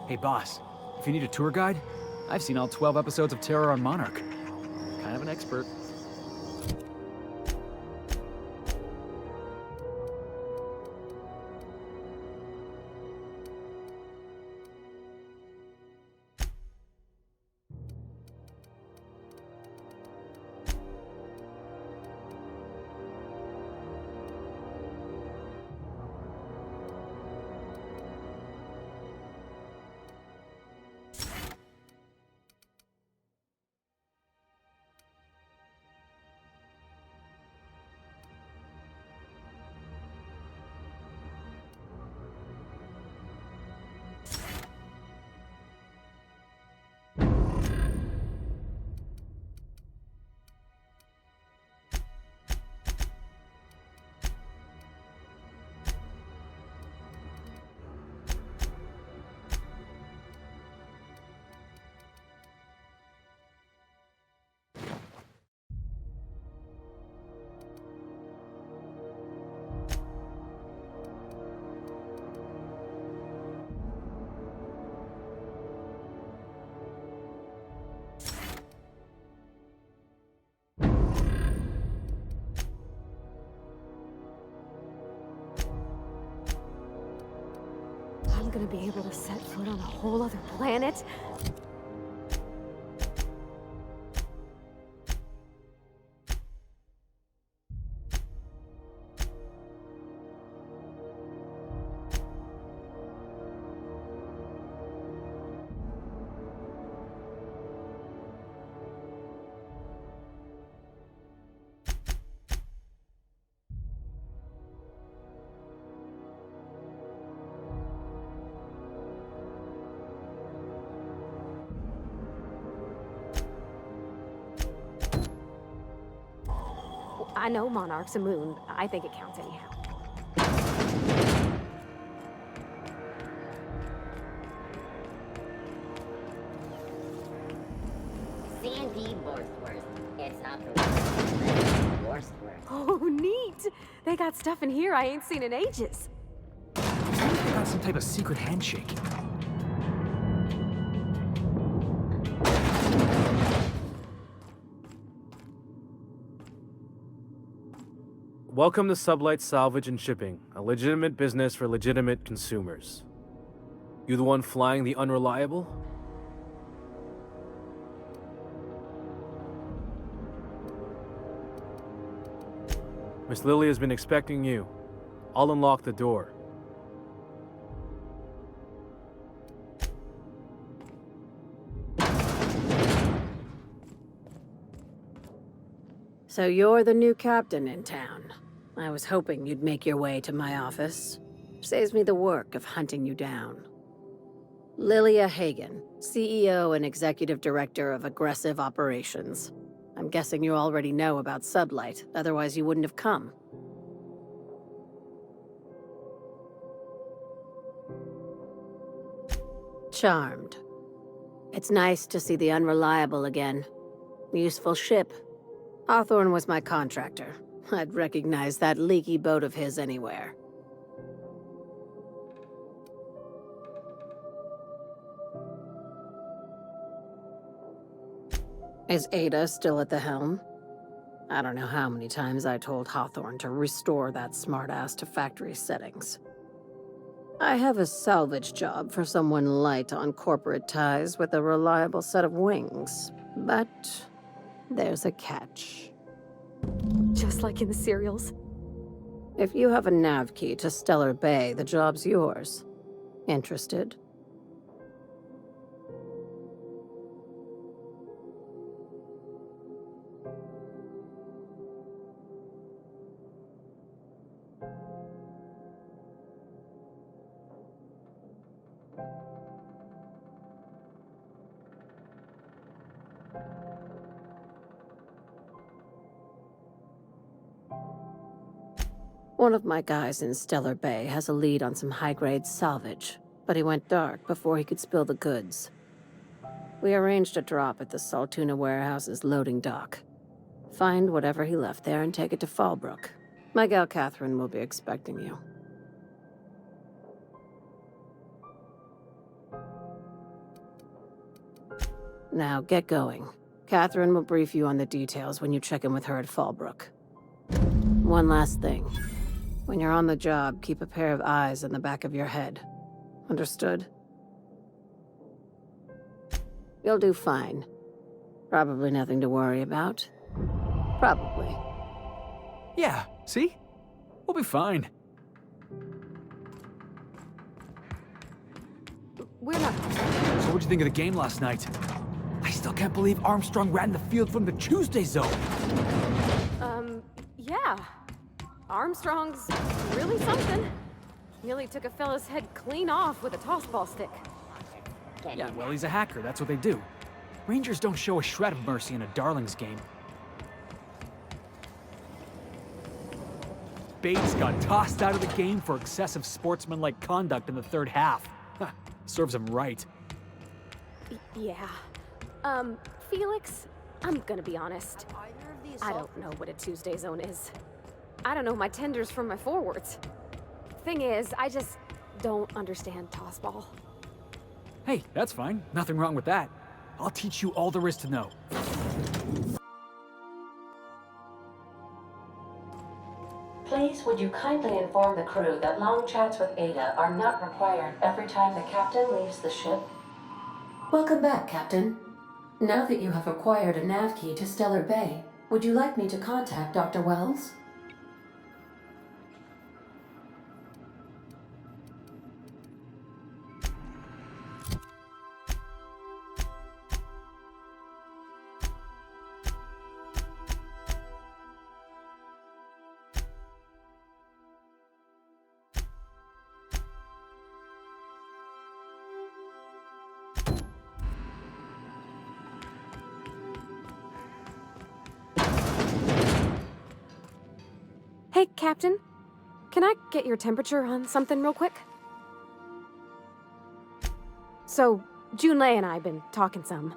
Hey boss, if you need a tour guide, I've seen all 12 episodes of Terror on Monarque. Kind of an expert. I'm gonna be able to set foot on a whole other planet? I know Monarque's a moon. I think it counts anyhow. Sandy Borsworth. It's not the Borsworth. Oh, neat! They got stuff in here I ain't seen in ages. They got some type of secret handshake. Welcome to Sublight Salvage and Shipping, a legitimate business for legitimate consumers. You the one flying the unreliable? Miss Lily has been expecting you. I'll unlock the door. So you're the new captain in town. I was hoping you'd make your way to my office. Saves me the work of hunting you down. Lilia Hagen, CEO and Executive Director of Aggressive Operations. I'm guessing you already know about Sublight, otherwise you wouldn't have come. Charmed. It's nice to see the Unreliable again. Useful ship. Hawthorne was my contractor. I'd recognize that leaky boat of his anywhere. Is Ada still at the helm? I don't know how many times I told Hawthorne to restore that smartass to factory settings. I have a salvage job for someone light on corporate ties with a reliable set of wings, but there's a catch. Just like in the serials. If you have a nav key to Stellar Bay, the job's yours. Interested? One of my guys in Stellar Bay has a lead on some high-grade salvage, but he went dark before he could spill the goods. We arranged a drop at the Saltuna warehouse's loading dock. Find whatever he left there and take it to Fallbrook. My gal Catherine will be expecting you. Now get going. Catherine will brief you on the details when you check in with her at Fallbrook. One last thing. When you're on the job, keep a pair of eyes in the back of your head. Understood? You'll do fine. Probably nothing to worry about. Probably. Yeah, see? We'll be fine. We're not. So what'd you think of the game last night? I still can't believe Armstrong ran the field from the Tuesday zone. Yeah. Armstrong's really something. Nearly took a fella's head clean off with a tossball stick. Yeah, well, he's a hacker, that's what they do. Rangers don't show a shred of mercy in a Darlings game. Bates got tossed out of the game for excessive sportsmanlike conduct in the third half. Huh, serves him right. Yeah. Felix, I'm gonna be honest. I don't know what a Tuesday zone is. I don't know my tenders from my forwards. Thing is, I just don't understand tossball. Hey, that's fine. Nothing wrong with that. I'll teach you all there is to know. Please, would you kindly inform the crew that long chats with Ada are not required every time the captain leaves the ship? Welcome back, Captain. Now that you have acquired a nav key to Stellar Bay, would you like me to contact Dr. Wells? Hey, Captain. Can I get your temperature on something real quick? So, Junlei and I have been talking some.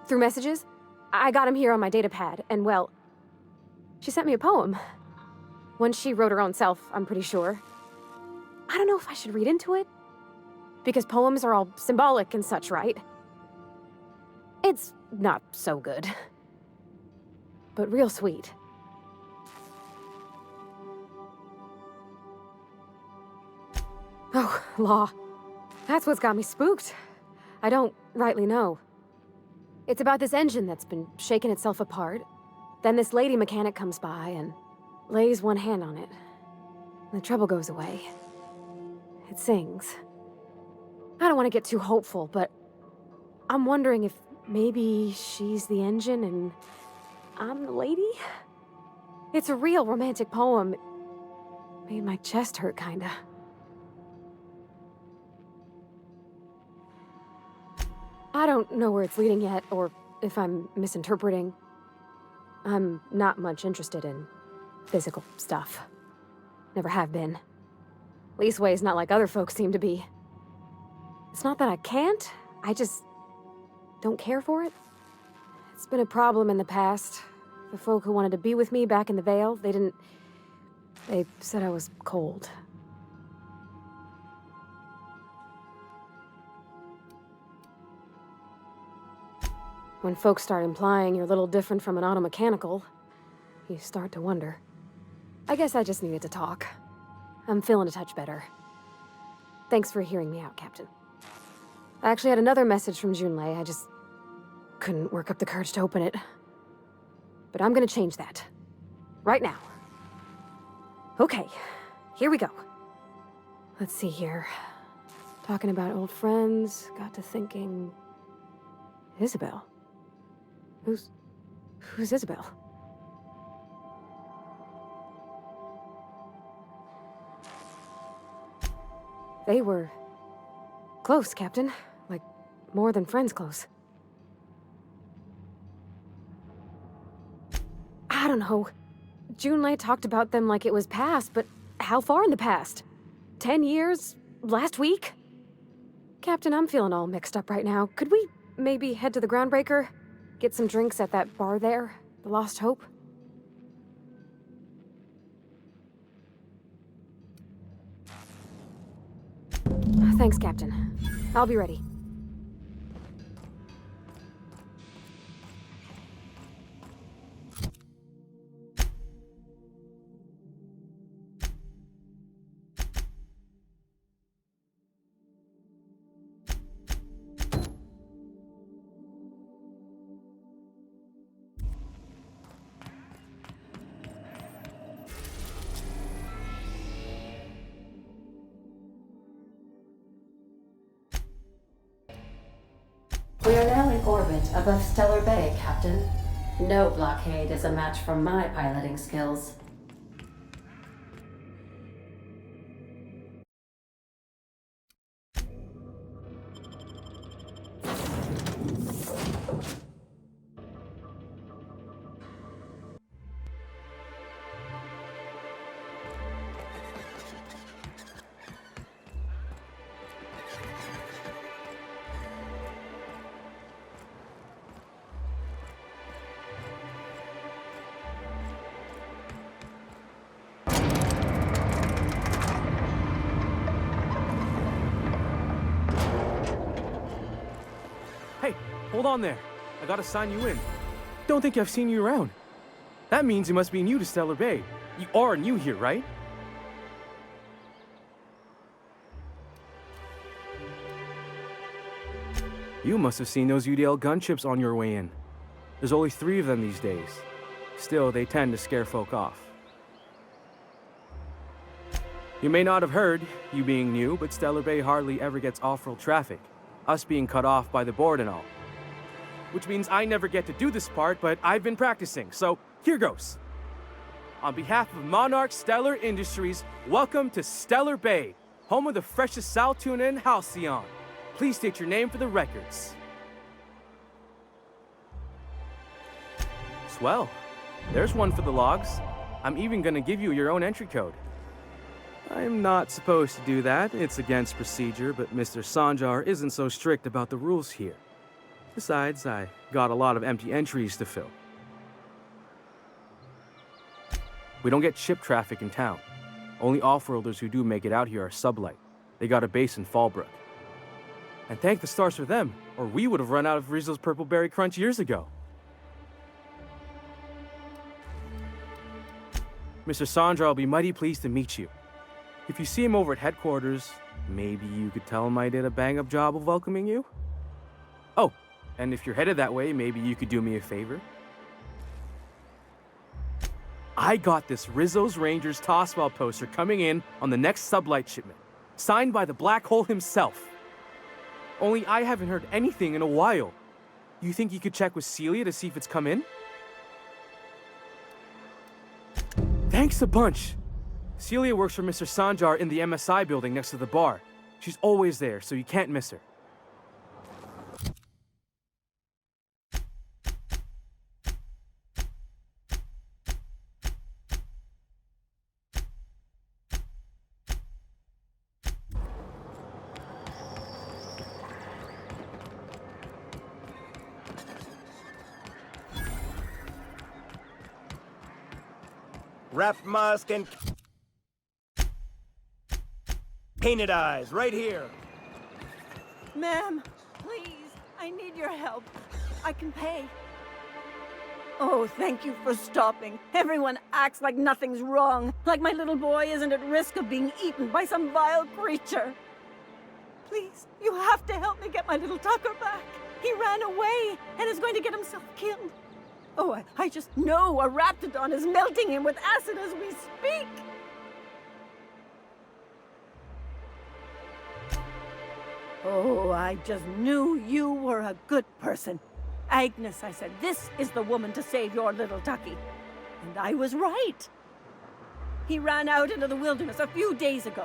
Through messages. I got him here on my datapad, and well, she sent me a poem. One she wrote her own self, I'm pretty sure. I don't know if I should read into it. Because poems are all symbolic and such, right? It's not so good. But real sweet. Oh, law. That's what's got me spooked. I don't rightly know. It's about this engine that's been shaking itself apart. Then this lady mechanic comes by and lays one hand on it. The trouble goes away. It sings. I don't want to get too hopeful, but I'm wondering if maybe she's the engine and I'm the lady? It's a real romantic poem. It made my chest hurt, kinda. I don't know where it's leading yet, or if I'm misinterpreting. I'm not much interested in physical stuff. Never have been. Leastways, not like other folks seem to be. It's not that I can't, I just don't care for it. It's been a problem in the past. The folk who wanted to be with me back in the Vale, they said I was cold. When folks start implying you're a little different from an automechanical, you start to wonder. I guess I just needed to talk. I'm feeling a touch better. Thanks for hearing me out, Captain. I actually had another message from Junlei. I just couldn't work up the courage to open it. But I'm gonna change that. Right now. Okay, here we go. Let's see here. Talking about old friends, got to thinking... Isabel? Who's Isabel? They were close, Captain. Like, more than friends close. I don't know. Junlei talked about them like it was past, but how far in the past? 10 years? Last week? Captain, I'm feeling all mixed up right now. Could we maybe head to the Groundbreaker? Get some drinks at that bar there? The Lost Hope? Thanks, Captain. I'll be ready. We are now in orbit above Stellar Bay, Captain. No blockade is a match for my piloting skills. Hey, hold on there. I gotta sign you in. Don't think I've seen you around. That means you must be new to Stellar Bay. You are new here, right? You must have seen those UDL gunships on your way in. There's only 3 of them these days. Still, they tend to scare folk off. You may not have heard, you being new, but Stellar Bay hardly ever gets off-road traffic. Us being cut off by the board and all. Which means I never get to do this part, but I've been practicing, so here goes. On behalf of Monarque Stellar Industries, welcome to Stellar Bay, home of the freshest sal tuna in Halcyon. Please state your name for the records. Swell. There's one for the logs. I'm even gonna give you your own entry code. I'm not supposed to do that. It's against procedure, but Mr. Sanjar isn't so strict about the rules here. Besides, I got a lot of empty entries to fill. We don't get ship traffic in town. Only off-worlders who do make it out here are sublight. They got a base in Fallbrook. And thank the stars for them, or we would have run out of Rizzo's Purple Berry Crunch years ago. Mr. Sanjar will be mighty pleased to meet you. If you see him over at headquarters, maybe you could tell him I did a bang-up job of welcoming you? Oh, and if you're headed that way, maybe you could do me a favor? I got this Rizzo's Rangers Tosswell poster coming in on the next sublight shipment, signed by the Black Hole himself. Only I haven't heard anything in a while. You think you could check with Celia to see if it's come in? Thanks a bunch. Celia works for Mr. Sanjar in the MSI building next to the bar. She's always there, so you can't miss her. Wrap mask and painted eyes, right here. Ma'am, please, I need your help. I can pay. Oh, thank you for stopping. Everyone acts like nothing's wrong, like my little boy isn't at risk of being eaten by some vile creature. Please, you have to help me get my little Tucker back. He ran away and is going to get himself killed. Oh, I just know a raptidon is melting him with acid as we speak. Oh, I just knew you were a good person. Agnes, I said, this is the woman to save your little Tucky. And I was right. He ran out into the wilderness a few days ago.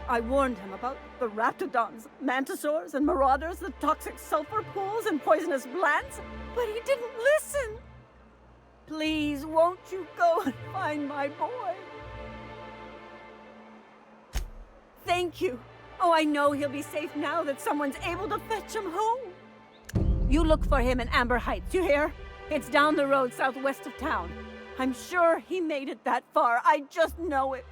I warned him about the raptidons, mantisaurs, and marauders, the toxic sulfur pools, and poisonous plants, but he didn't listen. Please, won't you go and find my boy? Thank you. Oh, I know he'll be safe now that someone's able to fetch him home. You look for him in Amber Heights, you hear? It's down the road southwest of town. I'm sure he made it that far. I just know it.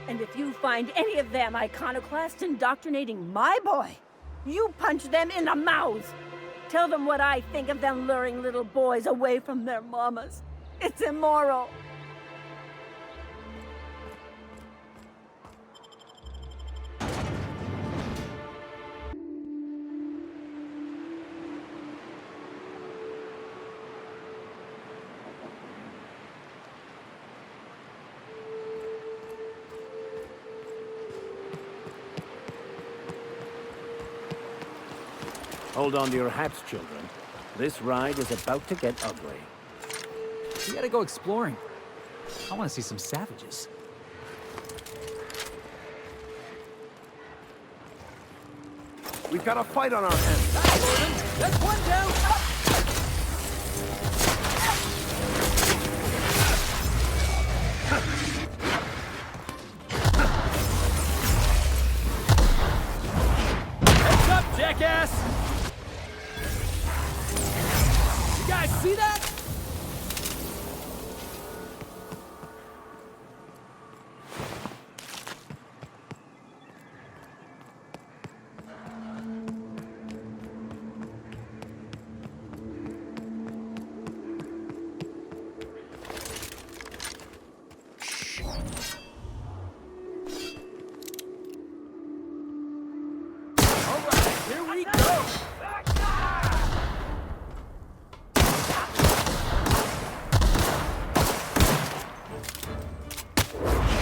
And if you find any of them iconoclasts indoctrinating my boy, you punch them in the mouths. Tell them what I think of them luring little boys away from their mamas. It's immoral. Hold on to your hats, children. This ride is about to get ugly. We gotta go exploring. I want to see some savages. We've got a fight on our hands. That's one down! Heads up, jackass! You guys see that?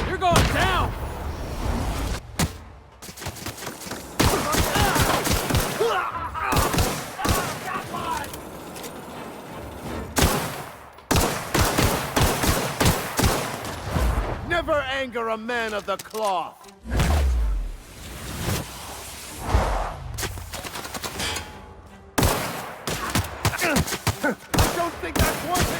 You're going down! Never anger a man of the cloth. I don't think that's working.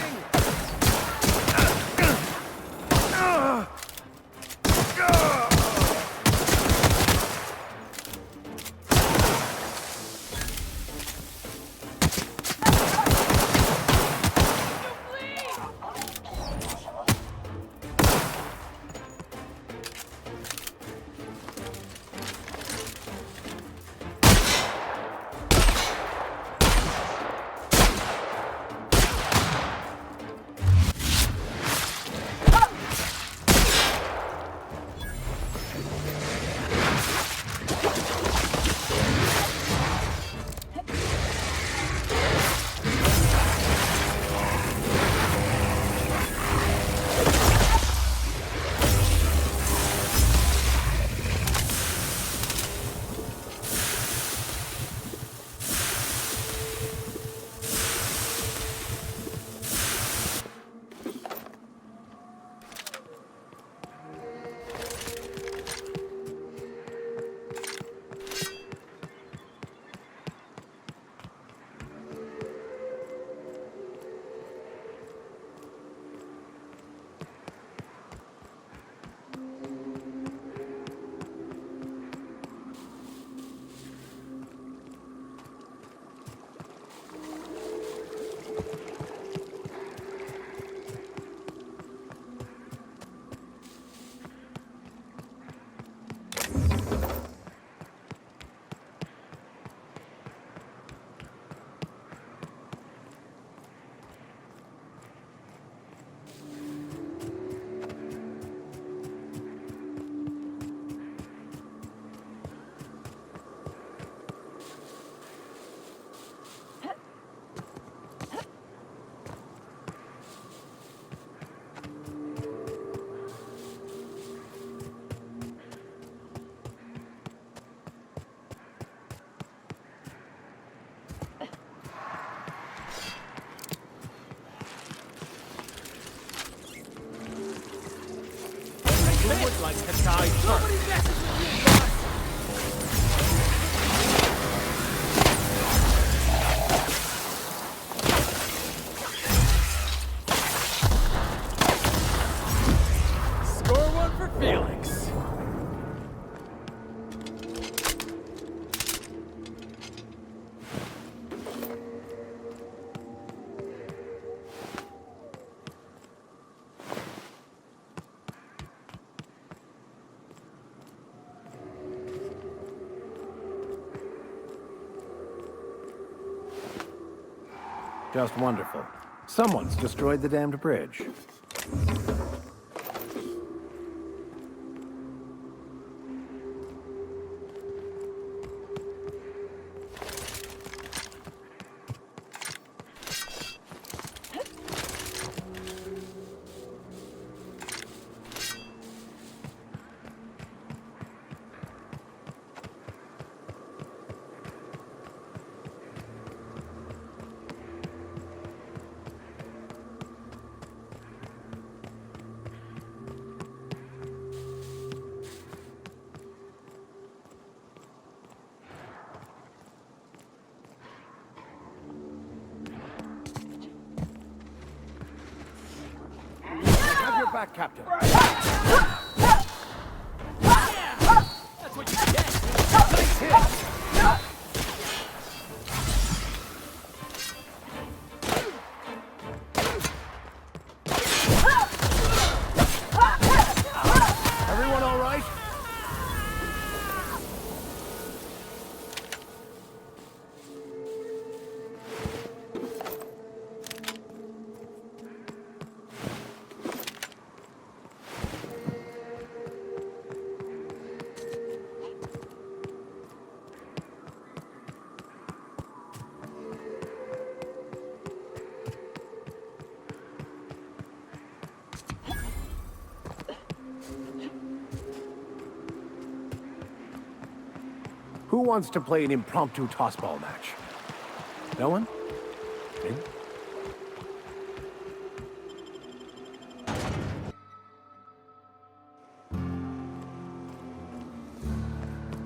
Who would like to die first? Nobody messes with you, boss! Score one for Felix. Just wonderful. Someone's destroyed the damned bridge. back, Captain. That's what you get. Nice hit. Everyone all right? Who wants to play an impromptu tossball match? No one? Me?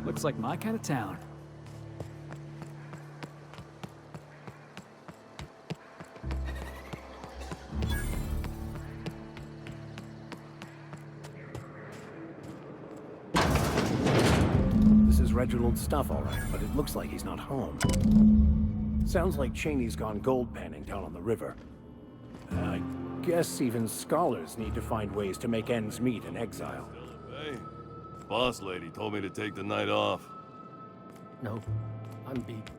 Looks like my kind of town. This is Reginald's stuff, all right, but it looks like he's not home. Sounds like Cheney's gone gold panning down on the river. I guess even scholars need to find ways to make ends meet in exile. Hey, boss lady told me to take the night off. No, I'm beat.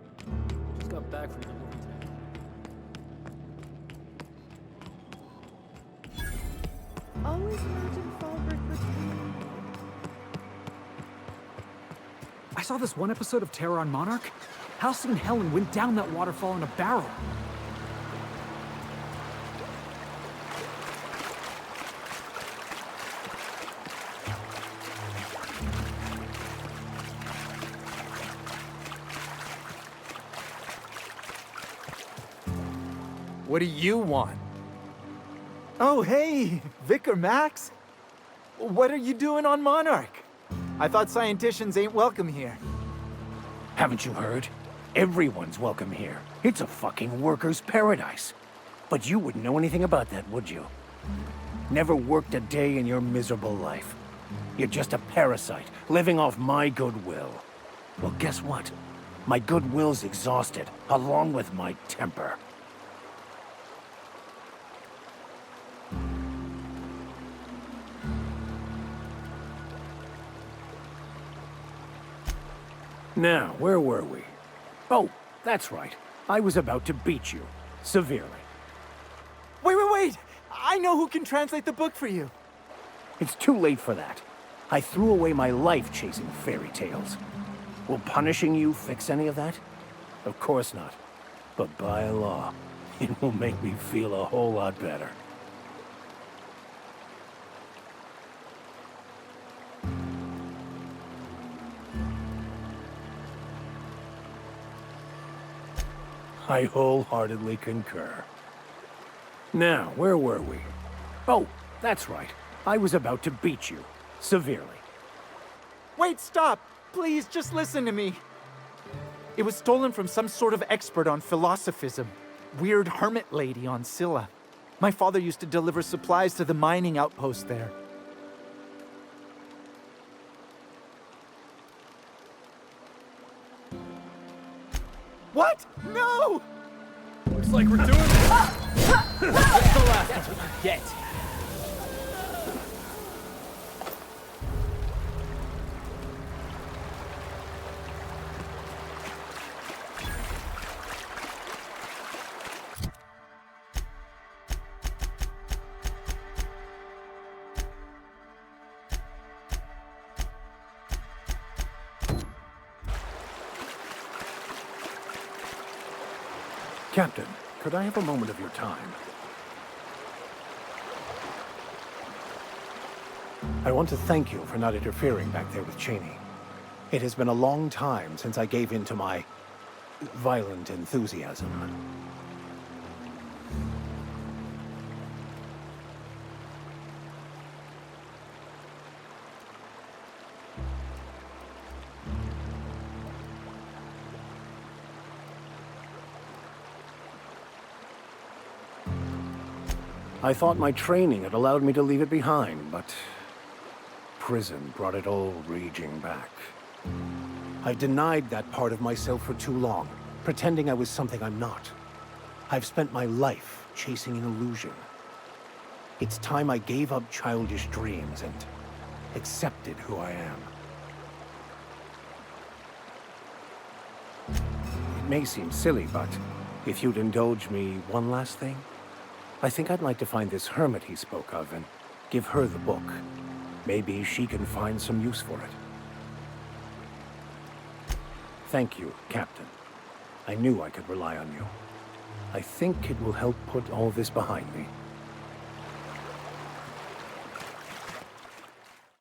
Just got back from the movie today. Always imagine Fallbrook with me. I saw this one episode of Terror on Monarque. Halcyon and Helen went down that waterfall in a barrel. What do you want? Oh, hey, Vicar Max. What are you doing on Monarque? I thought scienticians ain't welcome here. Haven't you heard? Everyone's welcome here. It's a fucking worker's paradise. But you wouldn't know anything about that, would you? Never worked a day in your miserable life. You're just a parasite, living off my goodwill. Well, guess what? My goodwill's exhausted, along with my temper. Now, where were we? Oh, that's right. I was about to beat you. Severely. Wait! I know who can translate the book for you. It's too late for that. I threw away my life chasing fairy tales. Will punishing you fix any of that? Of course not. But by law, it will make me feel a whole lot better. I wholeheartedly concur. Now, where were we? Oh, that's right. I was about to beat you. Severely. Wait, stop! Please, just listen to me. It was stolen from some sort of expert on philosophism. Weird hermit lady on Scylla. My father used to deliver supplies to the mining outpost there. What? No! Looks like we're doing this. That's the last. That's what you get. Captain, could I have a moment of your time? I want to thank you for not interfering back there with Cheney. It has been a long time since I gave in to my violent enthusiasm. I thought my training had allowed me to leave it behind, but prison brought it all raging back. I denied that part of myself for too long, pretending I was something I'm not. I've spent my life chasing an illusion. It's time I gave up childish dreams and accepted who I am. It may seem silly, but if you'd indulge me one last thing, I think I'd like to find this hermit he spoke of and give her the book. Maybe she can find some use for it. Thank you, Captain. I knew I could rely on you. I think it will help put all this behind me.